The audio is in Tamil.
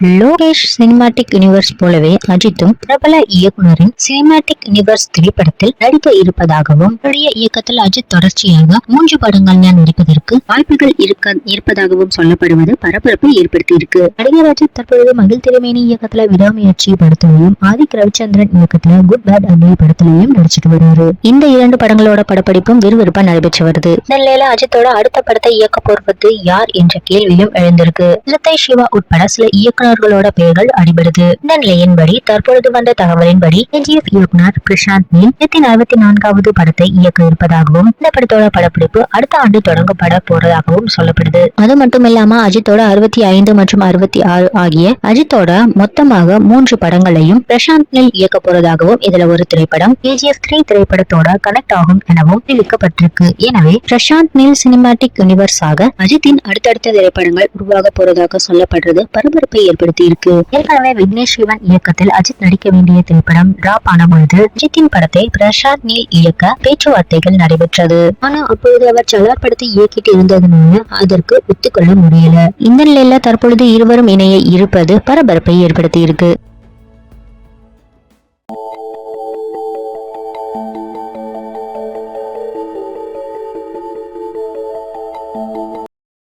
லோகேஷ் சினிமாட்டிக் யூனிவர்ஸ் போலவே அஜித்தும் பிரபல இயக்குனரின் சினிமாட்டிக் யூனிவர்ஸ் திரைப்படத்தில் நடிக்க இருப்பதாகவும் அவருடைய இயக்கத்தில் அஜித் தொடர்ச்சியாக 3 படங்கள் நடிப்பதற்கு வாய்ப்புகள் இருப்பதாகவும் சொல்லப்படுவது பரபரப்பை ஏற்படுத்தி இருக்கு. நடிகர் அஜித் தற்பொழுது மகிழ் திருமேனி இயக்கத்துல விடாமுயற்சி படத்திலையும் ஆதிக் ரவிச்சந்திரன் இயக்கத்துல குட் பேட் அக்லி படத்திலையும் நடிச்சிட்டு வருவாரு. இந்த 2 படங்களோட படப்பிடிப்பும் விறுவிறுப்பா நடைபெற்று வருது. இந்த நிலையில அஜித்தோட அடுத்த படத்தை இயக்க போறது யார் என்ற கேள்வியும் எழுந்திருக்கு. சிறுத்தை சிவா உட்பட சில இயக்குநர்களோட பெயர்கள் அடிபடுது. இந்த நிலையின்படி தற்பொழுது வந்த தகவலின்படி KGF இயக்குனர் பிரசாந்த் நீல் 64வது படத்தை இயக்க இருப்பதாகவும் இந்த படத்தோட படப்பிடிப்பு அடுத்த ஆண்டு தொடங்கப்பட போறதாகவும் சொல்லப்படுது. அது மட்டும் இல்லாம அஜித்தோட 65 மற்றும் 66 ஆகிய அஜித்தோட மொத்தமாக 3 படங்களையும் பிரசாந்த் நீல் இயக்க போறதாகவும் இதுல ஒரு திரைப்படம் KGF 3 திரைப்படத்தோட கனெக்ட் ஆகும் எனவும் தெரிவிக்கப்பட்டிருக்கு. எனவே பிரசாந்த் நீல் சினிமாட்டிக் யூனிவர்ஸ் ஆக அஜித்தின் அடுத்தடுத்த திரைப்படங்கள் உருவாக போறதாக சொல்லப்படுறது பரபரப்பை ஏற்படுத்தி இருக்கு. ஏற்கனவே விக்னேஷ் சிவன் இயக்கத்தில் அஜித் நடிக்க வேண்டிய திரைப்படம் டிராப் ஆன பொழுது அஜித்தின் படத்தை பிரசாந்த் நீல் இயக்க பேச்சுவார்த்தைகள் நடைபெற்றது. ஆனா அப்பொழுது அவர் சலார் படத்தை இயக்கிட்டு இருந்ததுனால அதற்கு ஒத்துக்கொள்ள முடியல. இந்த நிலையில தற்பொழுது இருவரும் இணைய இருப்பது பரபரப்பை ஏற்படுத்தி இருக்கு.